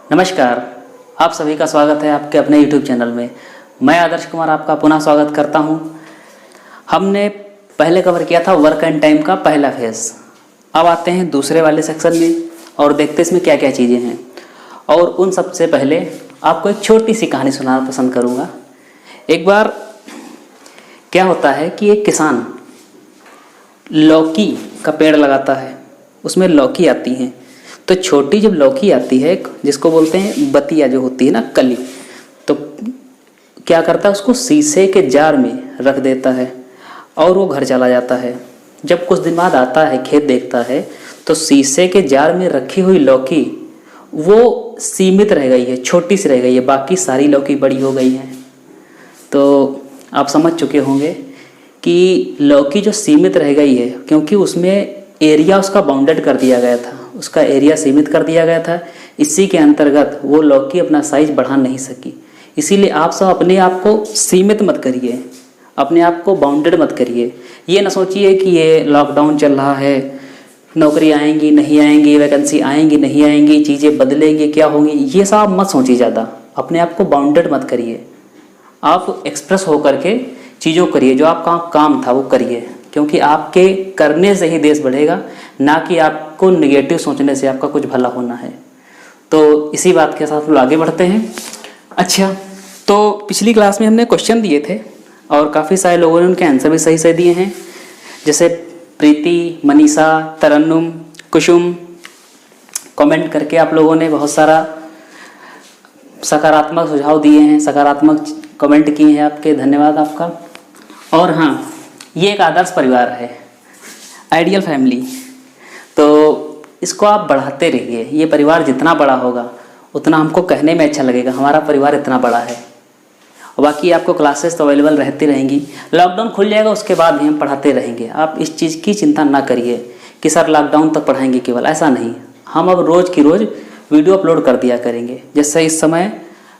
नमस्कार, आप सभी का स्वागत है आपके अपने YouTube चैनल में। मैं आदर्श कुमार आपका पुनः स्वागत करता हूं। हमने पहले कवर किया था वर्क एंड टाइम का पहला फेज। अब आते हैं दूसरे वाले सेक्शन में और देखते हैं इसमें क्या क्या चीज़ें हैं। और उन सबसे पहले आपको एक छोटी सी कहानी सुनाना पसंद करूँगा। एक बार क्या होता है कि एक किसान लौकी का पेड़ लगाता है, उसमें लौकी आती हैं। तो छोटी जब लौकी आती है, जिसको बोलते हैं बतिया जो होती है ना, कली, तो क्या करता है उसको शीशे के जार में रख देता है और वो घर चला जाता है। जब कुछ दिन बाद आता है, खेत देखता है, तो शीशे के जार में रखी हुई लौकी वो सीमित रह गई है, छोटी सी रह गई है, बाकी सारी लौकी बड़ी हो गई है। तो आप समझ चुके होंगे कि लौकी जो सीमित रह गई है क्योंकि उसमें एरिया उसका बाउंडेड कर दिया गया था, उसका एरिया सीमित कर दिया गया था। इसी के अंतर्गत वो लौकी अपना साइज बढ़ा नहीं सकी। इसीलिए आप सब अपने आप को सीमित मत करिए, अपने आप को बाउंडेड मत करिए। ये ना सोचिए कि ये लॉकडाउन चल रहा है, नौकरी आएंगी नहीं आएंगी, वैकेंसी आएंगी नहीं आएंगी, चीज़ें बदलेंगी क्या होंगी, ये सब आप मत सोचिए ज़्यादा। अपने आप को बाउंडेड मत करिए, आप एक्सप्रेस होकर के चीज़ों करिए, जो आपका काम था वो करिए, क्योंकि आपके करने से ही देश बढ़ेगा, ना कि आपको नेगेटिव सोचने से आपका कुछ भला होना है। तो इसी बात के साथ हम आगे बढ़ते हैं। अच्छा, तो पिछली क्लास में हमने क्वेश्चन दिए थे और काफ़ी सारे लोगों ने उनके आंसर भी सही सही दिए हैं, जैसे प्रीति, मनीषा, तरन्नुम, कुसुम। कमेंट करके आप लोगों ने बहुत सारा सकारात्मक सुझाव दिए हैं, सकारात्मक कमेंट किए हैं, आपके धन्यवाद आपका। और हाँ, ये एक आदर्श परिवार है, आइडियल फैमिली, तो इसको आप बढ़ाते रहिए। ये परिवार जितना बड़ा होगा उतना हमको कहने में अच्छा लगेगा, हमारा परिवार इतना बड़ा है। और बाकी आपको क्लासेस तो अवेलेबल रहती रहेंगी। लॉकडाउन खुल जाएगा उसके बाद भी हम पढ़ाते रहेंगे। आप इस चीज़ की चिंता ना करिए कि सर लॉकडाउन तक पढ़ाएंगे केवल, ऐसा नहीं। हम अब रोज़ की रोज़ वीडियो अपलोड कर दिया करेंगे। जैसे इस समय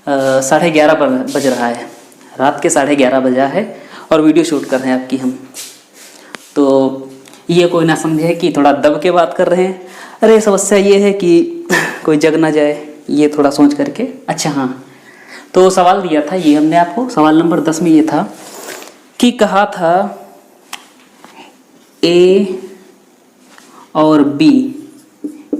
11:30 बज रहा है, रात के 11:30 बजा है और वीडियो शूट कर रहे हैं आपकी हम। तो ये कोई ना समझे कि थोड़ा दब के बात कर रहे हैं। अरे समस्या ये है कि कोई जग ना जाए, ये थोड़ा सोच करके। अच्छा हाँ, तो सवाल दिया था ये हमने आपको, सवाल नंबर 10 में ये था कि कहा था ए और बी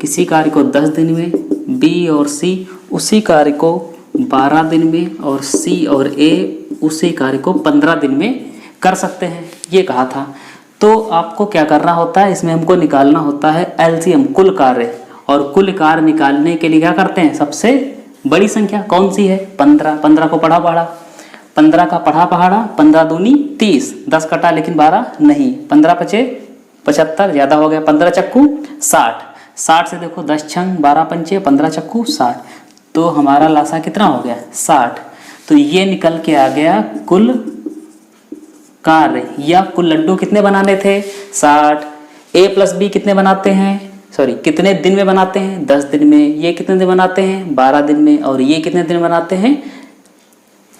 किसी कार्य को 10 दिन में, बी और सी उसी कार्य को 12 दिन में, और सी और ए उसी कार्य को 15 दिन में कर सकते हैं, ये कहा था। तो आपको क्या करना होता है, इसमें हमको निकालना होता है एलसीएम, कुल कार्य। और कुल कार्य निकालने के लिए क्या करते हैं, सबसे बड़ी संख्या कौन सी है, 15। 15 को पढ़ा पढ़ा, 15 का पढ़ा पढ़ा, 15 दूनी 30, 10 कटा लेकिन 12 नहीं, 15 पचे 75, ज़्यादा हो गया, 15 चक्कू 60, 60 से देखो 10 छंग 12 पंचे 15 चक्कू 60, तो हमारा लासा कितना हो गया 60। तो ये निकल के आ गया कुल कार्य, या कुल लड्डू कितने बनाने थे 60। ए प्लस बी कितने बनाते हैं, सॉरी कितने दिन में बनाते हैं 10 दिन में, ये कितने दिन बनाते हैं 12 दिन में, और ये कितने दिन बनाते हैं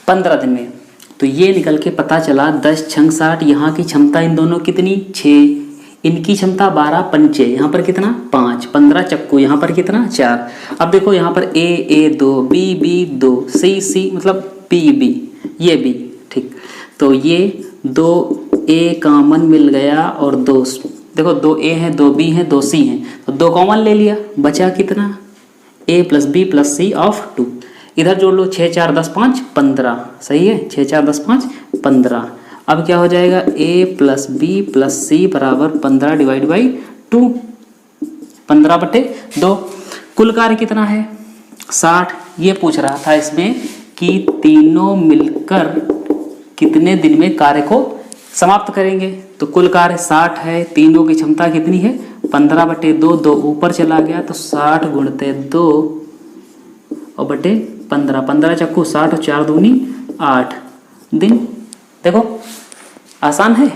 15 दिन में। तो ये निकल के पता चला 10 छंग 60, यहाँ की क्षमता इन दोनों कितनी 6, इनकी क्षमता 12 पंचे, यहाँ पर कितना 5, 15 चक्कू, यहाँ पर कितना 4। अब देखो यहाँ पर ए 2, बी 2, सी मतलब बी, ये बी, ठीक। तो ये 2 ए कॉमन मिल गया और 2, देखो 2 ए हैं 2 बी हैं 2 सी हैं, तो 2 कॉमन ले लिया, बचा कितना A plus B plus C of 2। इधर जोड़ लो 6 4 10 5 15, सही है, 6 4 10 5 15। अब क्या हो जाएगा ए प्लस बी प्लस सी बराबर 15 डिवाइड बाई 2, 15/2। कुल कार्य कितना है 60। ये पूछ रहा था इसमें कि तीनों मिलकर कितने दिन में कार्य को समाप्त करेंगे। तो कुल कार्य 60 है, तीनों की क्षमता कितनी है 15/2, 2 ऊपर चला गया तो 60 गुणते 2 और बटे 15, 15 चक्कू 60 और 4 दूनी 8 दिन। देखो आसान है।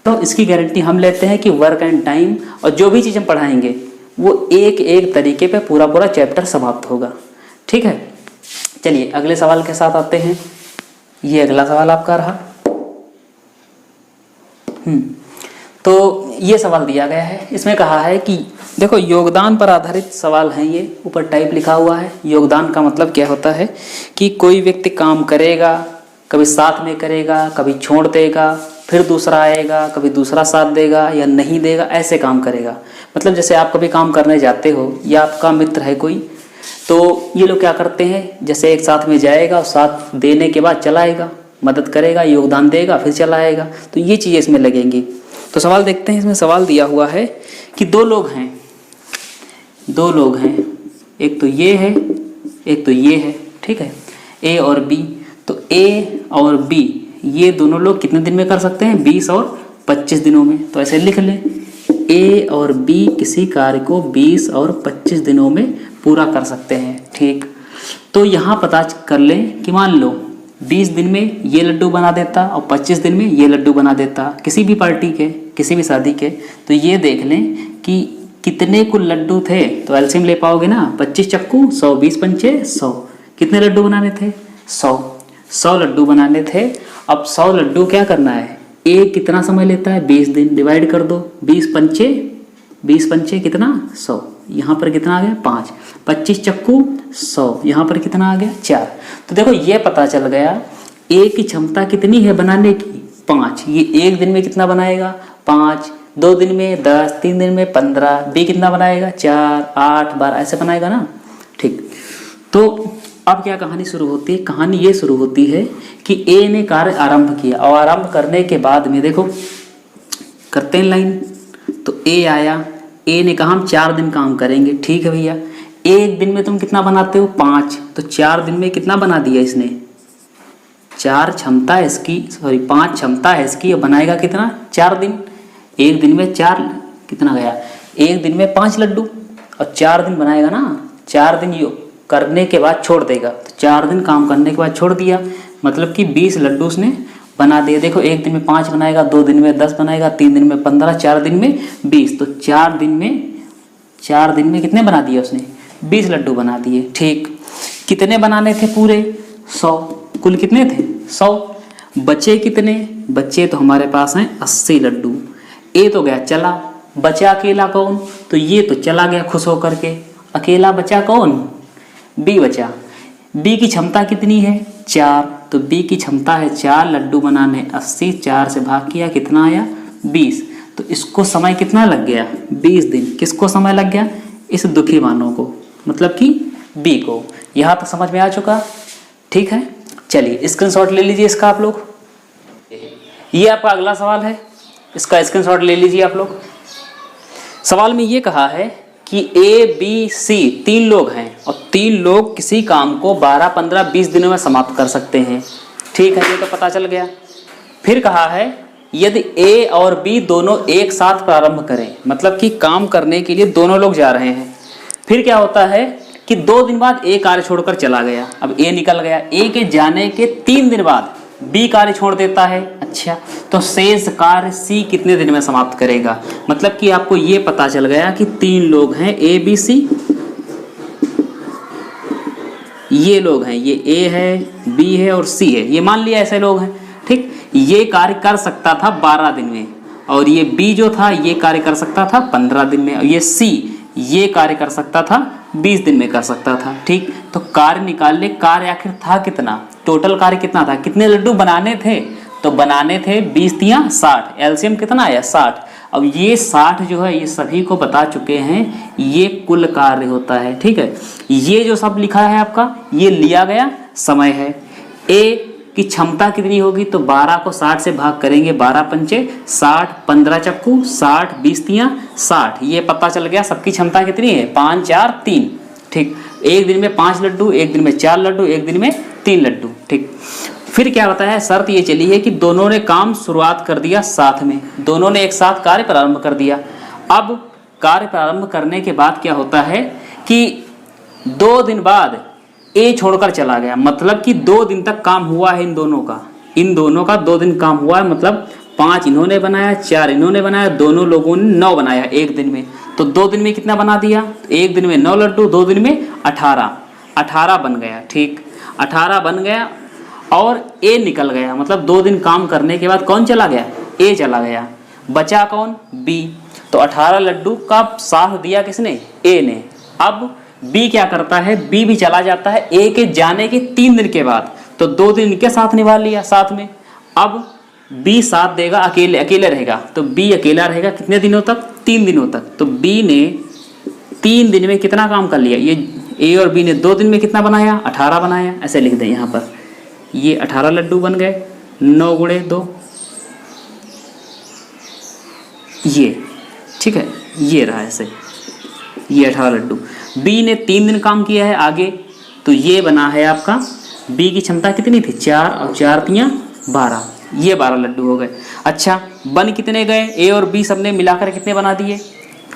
तो इसकी गारंटी हम लेते हैं कि वर्क एंड टाइम और जो भी चीज़ हम पढ़ाएंगे वो एक एक तरीके पे पूरा पूरा चैप्टर समाप्त होगा, ठीक है। चलिए अगले सवाल के साथ आते हैं। ये अगला सवाल आपका रहा। तो ये सवाल दिया गया है, इसमें कहा है कि देखो योगदान पर आधारित सवाल हैं ये, ऊपर टाइप लिखा हुआ है। योगदान का मतलब क्या होता है कि कोई व्यक्ति काम करेगा, कभी साथ में करेगा, कभी छोड़ देगा, फिर दूसरा आएगा, कभी दूसरा साथ देगा या नहीं देगा, ऐसे काम करेगा। मतलब जैसे आप कभी काम करने जाते हो या आपका मित्र है कोई, तो ये लोग क्या करते हैं, जैसे एक साथ में जाएगा और साथ देने के बाद चलाएगा, मदद करेगा, योगदान देगा, फिर चलाएगा। तो ये चीज़ें इसमें लगेंगी। तो सवाल देखते हैं, इसमें सवाल दिया हुआ है कि दो लोग हैं, एक तो ये है, एक तो ये है, ठीक है, ए और बी। तो ए और बी ये दोनों लोग कितने दिन में कर सकते हैं, 20 और 25 दिनों में। तो ऐसे लिख लें, ए और बी किसी कार्य को 20 और 25 दिनों में पूरा कर सकते हैं, ठीक। तो यहाँ पता कर लें कि मान लो 20 दिन में ये लड्डू बना देता और 25 दिन में ये लड्डू बना देता, किसी भी पार्टी के, किसी भी शादी के। तो ये देख लें कि कितने कुल लड्डू थे, तो एलसीएम ले पाओगे ना, 25 चक्कू 100, 20 पंचे 100। कितने लड्डू बनाने थे, 100 लड्डू बनाने थे। अब 100 लड्डू क्या करना है, एक कितना समय लेता है, 20 दिन, डिवाइड कर दो, 20 पंचे कितना, 100। यहाँ पर कितना आ गया, 5, 25 चक्कू 100, यहाँ पर कितना आ गया, 4। तो देखो ये पता चल गया ए की क्षमता कितनी है बनाने की, 5। ये एक दिन में कितना बनाएगा, 5, 2 दिन में 10, 3 दिन में 15। बी कितना बनाएगा, 4, 8, 12 ऐसे बनाएगा ना, ठीक। तो अब क्या कहानी शुरू होती है, कहानी ये शुरू होती है कि ए ने कार्य आरंभ किया और आरंभ करने के बाद में देखो करते हैं लाइन। तो ए आया, ए ने कहा हम 4 दिन काम करेंगे, ठीक है भैया। एक दिन में तुम कितना बनाते हो, 5। तो 4 दिन में कितना बना दिया इसने, 5 क्षमता है इसकी, और बनाएगा कितना, 4 दिन। एक दिन में 4 कितना गया, एक दिन में 5 लड्डू, और 4 दिन बनाएगा ना, 4 दिन ये करने के बाद छोड़ देगा। तो 4 दिन काम करने के बाद छोड़ दिया, मतलब कि 20 लड्डू उसने बना दिए। देखो एक दिन में 5 बनाएगा, 2 दिन में 10 बनाएगा, 3 दिन में 15, 4 दिन में 20। तो 4 दिन में कितने बना दिए उसने, 20 लड्डू बना दिए, ठीक। कितने बनाने थे पूरे, 100। कुल कितने थे, 100। बचे कितने, बचे तो हमारे पास हैं 80 लड्डू। ए तो गया चला, बचा अकेला कौन, तो ये तो चला गया खुश होकर के, अकेला बचा कौन, बी बचा। बी की क्षमता कितनी है, 4। तो बी की क्षमता है 4 लड्डू बनाने, 80 4 से भाग किया, कितना आया, 20। तो इसको समय कितना लग गया, 20 दिन। किसको समय लग गया, इस दुखी मानव को, मतलब कि बी को। यहाँ तक समझ में आ चुका, ठीक है। चलिए स्क्रीनशॉट ले लीजिए इसका आप लोग। ये आपका अगला सवाल है, इसका स्क्रीनशॉट ले लीजिए आप लोग। सवाल में ये कहा है कि ए बी सी 3 लोग हैं और 3 लोग किसी काम को 12, 15, 20 दिनों में समाप्त कर सकते हैं, ठीक है। ये तो पता चल गया। फिर कहा है यदि ए और बी दोनों एक साथ प्रारंभ करें, मतलब कि काम करने के लिए दोनों लोग जा रहे हैं। फिर क्या होता है कि 2 दिन बाद ए कार्य छोड़कर चला गया। अब ए निकल गया, ए के जाने के 3 दिन बाद बी कार्य छोड़ देता है। अच्छा, तो शेष कार्य सी कितने दिन में समाप्त करेगा, मतलब कि आपको ये पता चल गया कि 3 लोग हैं, ए बी सी। ये लोग हैं, ये ए है, बी है और सी है, ये मान लिया ऐसे लोग हैं, ठीक। ये कार्य कर सकता था 12 दिन में, और ये बी जो था ये कार्य कर सकता था 15 दिन में, और ये सी ये कार्य कर सकता था 20 दिन में कर सकता था, ठीक। तो कार्य निकाल ले, कार्य आखिर था कितना, टोटल कार्य कितना था, कितने लड्डू बनाने थे, तो बनाने थे 20 तिया 60, एलसीएम कितना आया 60। अब ये 60 जो है ये सभी को बता चुके हैं, ये कुल कार्य होता है, ठीक है। ये जो सब लिखा है आपका ये लिया गया समय है। ए की क्षमता कितनी होगी, तो 12 को 60 से भाग करेंगे, 12 पंचे 60, 15 चक्कू 60, 20 तिया 60। ये पता चल गया सबकी क्षमता कितनी है, 5, 4, 3, ठीक। एक दिन में 5 लड्डू, एक दिन में 4 लड्डू, एक दिन में 3 लड्डू, ठीक। फिर क्या बताया है, शर्त ये चली है कि दोनों ने काम शुरुआत कर दिया साथ में, दोनों ने एक साथ कार्य प्रारंभ कर दिया। अब कार्य प्रारंभ करने के बाद क्या होता है कि 2 दिन बाद ए छोड़कर चला गया, मतलब कि 2 दिन तक काम हुआ है इन दोनों का 2 दिन काम हुआ है, मतलब 5 इन्होंने बनाया, 4 इन्होंने बनाया, दोनों लोगों ने 9 बनाया एक दिन में। तो 2 दिन में कितना बना दिया, एक दिन में 9 लड्डू, 2 दिन में 18 बन गया, ठीक। 18 बन गया और ए निकल गया, मतलब 2 दिन काम करने के बाद कौन चला गया, ए चला गया। बचा कौन, बी। तो 18 लड्डू का साथ दिया किसने, ए ने। अब बी क्या करता है, बी भी चला जाता है ए के जाने के 3 दिन के बाद, तो 2 दिन इनके साथ निभा लिया साथ में। अब बी साथ देगा, अकेले अकेले रहेगा, तो बी अकेला रहेगा कितने दिनों तक, 3 दिनों तक। तो बी ने 3 दिन में कितना काम कर लिया, ये ए और बी ने 2 दिन में कितना बनाया, 18 बनाया। ऐसे लिख दें यहाँ पर, ये 18 लड्डू बन गए, 9 गुणे 2, ये ठीक है, ये रहा ऐसे, ये 18 लड्डू। बी ने 3 दिन काम किया है आगे, तो ये बना है आपका, बी की क्षमता कितनी थी, 4 और 4 तियां 12, ये 12 लड्डू हो गए। अच्छा, बन कितने गए, ए और बी सबने मिलाकर कितने बना दिए,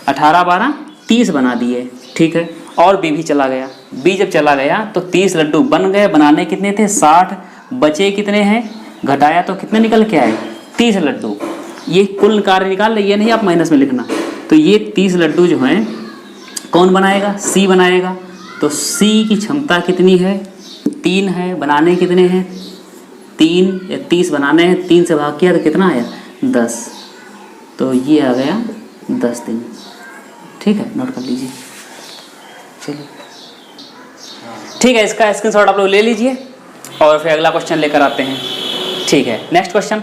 18 12 30 बना दिए, ठीक है। और बी भी चला गया, बी जब चला गया तो 30 लड्डू बन गए, बनाने कितने थे 60, बचे कितने हैं, घटाया तो कितने निकल के आए, 30 लड्डू। ये कुल कार्य निकाल ले, ये नहीं आप माइनस में लिखना। तो ये 30 लड्डू जो हैं कौन बनाएगा, सी बनाएगा। तो सी की क्षमता कितनी है, 3 है, बनाने कितने हैं 3, 30 बनाने हैं, 3 से भाग किया तो कितना आया 10, तो ये आ गया 10 दिन, ठीक है, नोट कर लीजिए। चलिए ठीक है, इसका स्क्रीनशॉट आप लोग ले लीजिए और फिर अगला क्वेश्चन लेकर आते हैं, ठीक है। नेक्स्ट क्वेश्चन,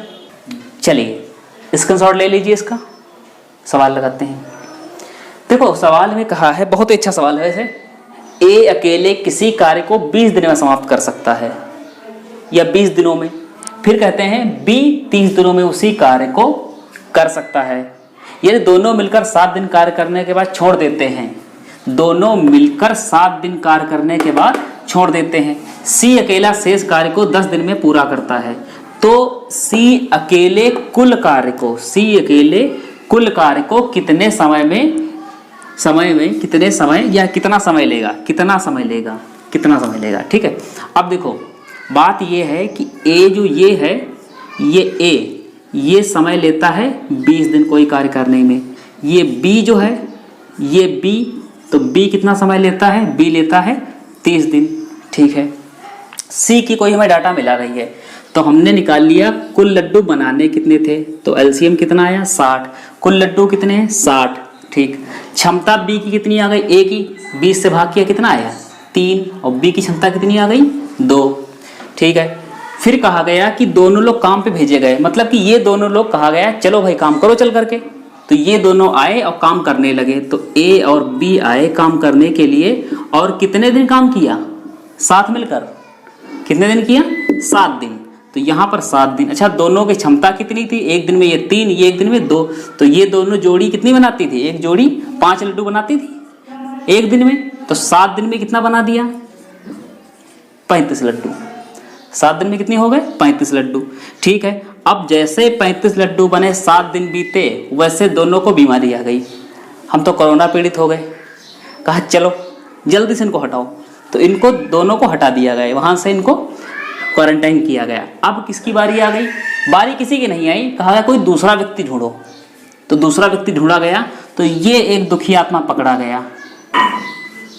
चलिए स्क्रीनशॉट ले लीजिए, इसका सवाल लगाते हैं। देखो सवाल में कहा है, बहुत ही अच्छा सवाल है वैसे, ए अकेले किसी कार्य को 20 दिन में समाप्त कर सकता है या 20 दिनों में, फिर कहते हैं बी 30 दिनों में उसी कार्य को कर सकता है। यदि दोनों मिलकर 7 दिन कार्य करने के बाद छोड़ देते हैं, दोनों मिलकर 7 दिन कार्य करने के बाद छोड़ देते हैं, सी अकेला शेष कार्य को 10 दिन में पूरा करता है, तो सी अकेले कुल कार्य को, सी अकेले कुल कार्य को कितने समय में कितने समय या कितना समय लेगा, कितना समय लेगा, ठीक है। अब देखो बात ये है कि ए जो ये है, ये ए, ये समय लेता है 20 दिन कोई कार्य करने में, ये बी जो है, ये बी, तो बी कितना समय लेता है, बी लेता है 30 दिन, ठीक है। सी की कोई हमें डाटा मिला रही है, तो हमने निकाल लिया कुल लड्डू बनाने कितने थे, तो एलसीएम कितना आया 60, कुल लड्डू कितने हैं 60, ठीक। क्षमता बी की कितनी आ गई, ए की 20 से भाग किया कितना आया 3, और बी की क्षमता कितनी आ गई 2, ठीक है। फिर कहा गया कि दोनों लोग काम पे भेजे गए, मतलब कि ये दोनों लोग कहा गया चलो भाई काम करो चल करके, तो ये दोनों आए और काम करने लगे, तो ए और बी आए काम करने के लिए, और कितने दिन काम किया, साथ मिलकर कितने दिन किया 7 दिन, तो यहाँ पर 7 दिन। अच्छा, दोनों की क्षमता कितनी थी, एक दिन में ये 3, ये एक दिन में 2, तो ये दोनों जोड़ी कितनी बनाती थी, एक जोड़ी 5 लड्डू बनाती थी एक दिन में, तो 7 दिन में कितना बना दिया 35 लड्डू, 7 दिन में कितने हो गए 35 लड्डू, ठीक है। अब जैसे 35 लड्डू बने, 7 दिन बीते, वैसे दोनों को बीमारी आ गई, हम तो कोरोना पीड़ित हो गए, कहा चलो जल्दी से इनको हटाओ, तो इनको दोनों को हटा दिया गया, वहाँ से इनको क्वारंटाइन किया गया। अब किसकी बारी आ गई, बारी किसी की नहीं आई, कहा गया कोई दूसरा व्यक्ति ढूंढो, तो दूसरा व्यक्ति ढूंढा गया, तो ये एक दुखी आत्मा पकड़ा गया,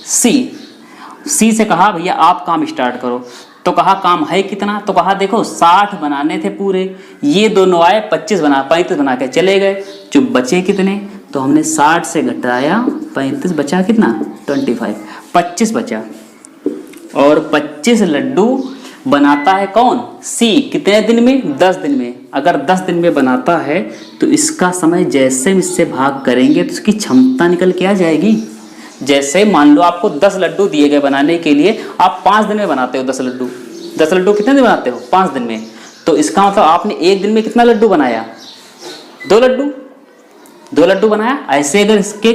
सी से कहा भैया आप काम स्टार्ट करो, तो कहा काम है कितना, तो कहा देखो 60 बनाने थे पूरे, ये दोनों आए 35 बना के चले गए, जो बचे कितने, तो हमने 60 से घटाया 35, बचा कितना 25, 25 बचा, और 25 लड्डू बनाता है कौन, सी, कितने दिन में 10 दिन में। अगर 10 दिन में बनाता है तो इसका समय जैसे इससे भाग करेंगे तो इसकी क्षमता निकल के आ जाएगी। जैसे मान लो आपको 10 लड्डू दिए गए बनाने के लिए, आप 5 दिन में बनाते हो 10 लड्डू, 10 लड्डू कितने दिन बनाते हो 5 दिन में, तो इसका मतलब आपने एक दिन में कितना लड्डू बनाया 2 लड्डू बनाया। ऐसे अगर इसके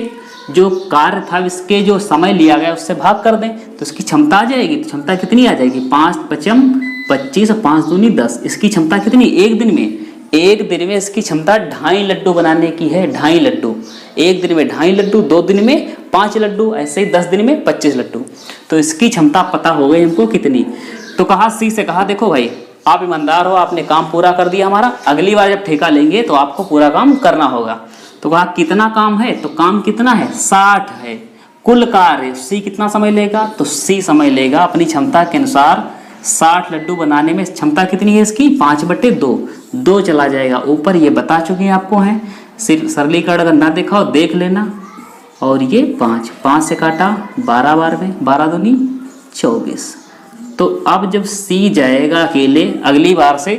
जो कार्य था, इसके जो समय लिया गया उससे भाग कर दें तो इसकी क्षमता आ जाएगी, तो क्षमता कितनी आ जाएगी 5 पचम 25 और 5 दूनी 10, इसकी क्षमता कितनी एक दिन में इसकी क्षमता 2.5 लड्डू बनाने की है, 2.5 लड्डू, एक दिन में 2.5 लड्डू, 2 दिन में 5 लड्डू, ऐसे ही 10 दिन में 25 लड्डू, तो इसकी क्षमता पता हो गई हमको कितनी। तो कहा सी से कहा देखो भाई आप ईमानदार हो, आपने काम पूरा कर दिया हमारा, अगली बार जब ठेका लेंगे तो आपको पूरा काम करना होगा। तो कहा कितना काम है, तो काम कितना है 60 है, कुल कार्य सी कितना समय लेगा, तो सी समय लेगा अपनी क्षमता के अनुसार 60 लड्डू बनाने में क्षमता कितनी है इसकी 5/2, 2 चला जाएगा ऊपर, ये बता चुके हैं आपको हैं सरलीकरण अगर ना देखा हो देख लेना। और ये 5, 5 से काटा 12 बार में, 12 दूनी 24। तो अब जब सी जाएगा अकेले अगली बार से,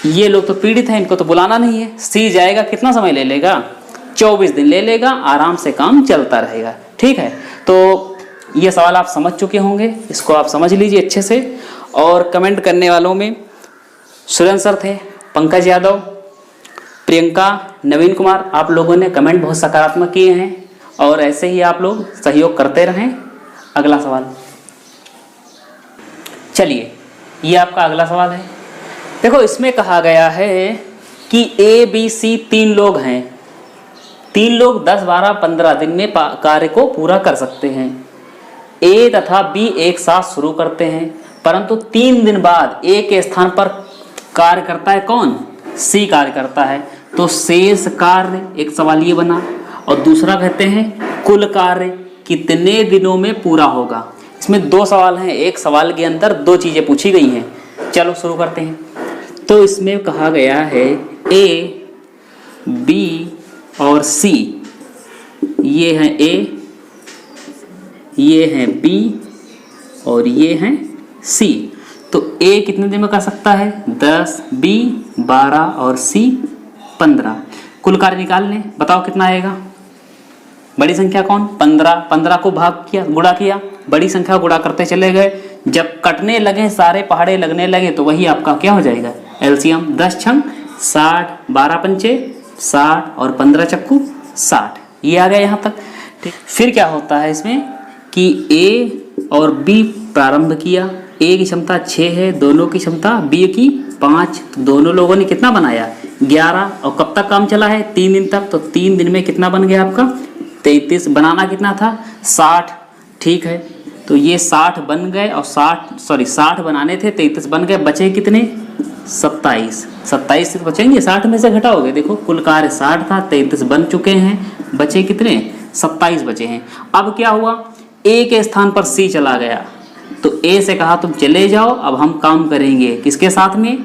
ये लोग तो पीड़ित हैं, इनको तो बुलाना नहीं है। सी जाएगा कितना समय ले लेगा? 24 दिन ले लेगा, आराम से काम चलता रहेगा। ठीक है, तो ये सवाल आप समझ चुके होंगे, इसको आप समझ लीजिए अच्छे से। और कमेंट करने वालों में सुरेंद्र सर थे, पंकज यादव, प्रियंका, नवीन कुमार, आप लोगों ने कमेंट बहुत सकारात्मक किए हैं और ऐसे ही आप लोग सहयोग करते रहें। अगला सवाल, चलिए ये आपका अगला सवाल है। देखो इसमें कहा गया है कि ए बी सी 3 लोग हैं, 3 लोग 10, 12, 15 दिन में कार्य को पूरा कर सकते हैं। ए तथा बी एक साथ शुरू करते हैं, परंतु 3 दिन बाद ए के स्थान पर कार्य करता है कौन? सी कार्य करता है। तो शेष कार्य, एक सवाल ये बना, और दूसरा कहते हैं कुल कार्य कितने दिनों में पूरा होगा। इसमें 2 सवाल हैं, एक सवाल के अंदर 2 चीजें पूछी गई हैं। चलो शुरू करते हैं। तो इसमें कहा गया है ए, बी और सी, ये हैं ए, ये हैं बी और ये हैं सी। तो ए कितने दिन में कर सकता है? 10, बी 12 और सी 15। कुल कार्य निकाल लें, बताओ कितना आएगा? बड़ी संख्या कौन? 15, 15 को भाग किया, गुणा किया, बड़ी संख्या गुणा करते चले गए। जब कटने लगे, सारे पहाड़े लगने लगे, तो वही आपका क्या हो जाएगा? एलसीएम। 10 छंग 60, 12 पंचे 60 और 15 चक्कू 60। ये आ गया यहाँ तक। ठीक, फिर क्या होता है इसमें कि ए और बी प्रारंभ किया। ए की क्षमता 6 है, दोनों की क्षमता बी की 5, तो दोनों लोगों ने कितना बनाया? 11। और कब तक काम चला है? 3 दिन तक। तो 3 दिन में कितना बन गया आपका? 33। बनाना कितना था? 60। ठीक है, तो ये 60 बन गए और 60 बनाने थे, 33 बन गए, बचे कितने? 27। 27 से बचेंगे, 60 में से घटाओगे। देखो कुल कार्य 60 था, 33 बन चुके हैं, बचे कितने? 27 बचे हैं। अब क्या हुआ? ए के स्थान पर सी चला गया, तो ए से कहा तुम चले जाओ, अब हम काम करेंगे किसके साथ में?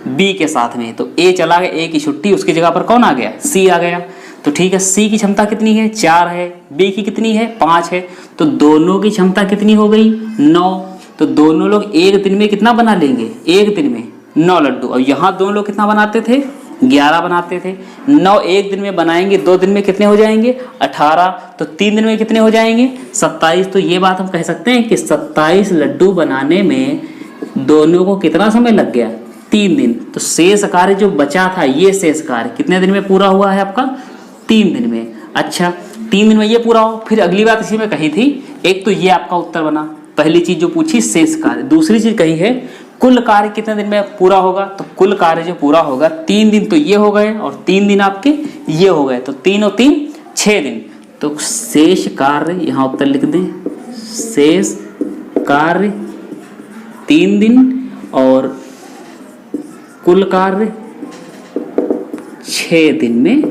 बी के साथ में। तो ए चला गया, ए की छुट्टी, उसकी जगह पर कौन आ गया? सी आ गया। तो ठीक है, सी की क्षमता कितनी है? 4 है, बी की कितनी है? 5 है। तो दोनों की क्षमता कितनी हो गई? 9। तो दोनों लोग एक दिन में कितना बना लेंगे? एक दिन में 9 लड्डू। और यहाँ दोनों लोग कितना बनाते थे? 11 बनाते थे। 9 एक दिन में बनाएंगे, 2 दिन में कितने हो जाएंगे? 18। तो 3 दिन में कितने हो जाएंगे? 27। तो ये बात हम कह सकते हैं कि 27 लड्डू बनाने में दोनों को कितना समय लग गया? 3 दिन। तो शेष कार्य जो बचा था, ये शेष कार्य कितने दिन में पूरा हुआ है आपका? 3 दिन में। अच्छा, 3 दिन में ये पूरा हो। फिर अगली बात इसी में कही थी, एक तो ये आपका उत्तर बना, पहली चीज जो पूछी शेष कार्य। दूसरी चीज कही है कुल कार्य कितने दिन में पूरा होगा। तो कुल कार्य जो पूरा होगा 3 दिन तो ये हो गए और 3 दिन आपके ये हो गए, तो 3 और 3 6 दिन। तो शेष कार्य यहाँ उत्तर लिख दें, शेष कार्य 3 दिन और कुल कार्य 6 दिन में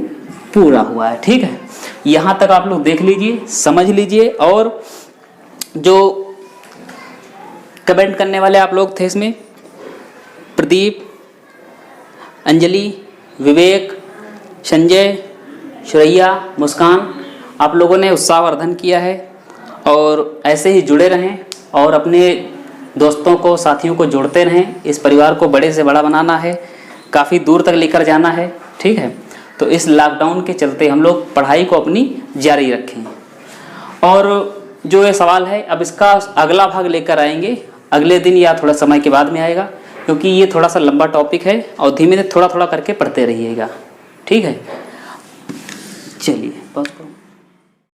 पूरा हुआ है। ठीक है, यहाँ तक आप लोग देख लीजिए, समझ लीजिए। और जो कमेंट करने वाले आप लोग थे इसमें, प्रदीप, अंजलि, विवेक, संजय, सुरैया, मुस्कान, आप लोगों ने उत्साहवर्धन किया है। और ऐसे ही जुड़े रहें और अपने दोस्तों को, साथियों को जोड़ते रहें। इस परिवार को बड़े से बड़ा बनाना है, काफ़ी दूर तक लेकर जाना है। ठीक है, तो इस लॉकडाउन के चलते हम लोग पढ़ाई को अपनी जारी रखें। और जो ये सवाल है, अब इसका अगला भाग लेकर आएंगे अगले दिन या थोड़ा समय के बाद में आएगा, क्योंकि ये थोड़ा सा लंबा टॉपिक है और धीमे धीमे थोड़ा थोड़ा करके पढ़ते रहिएगा। ठीक है, चलिए पॉज करो।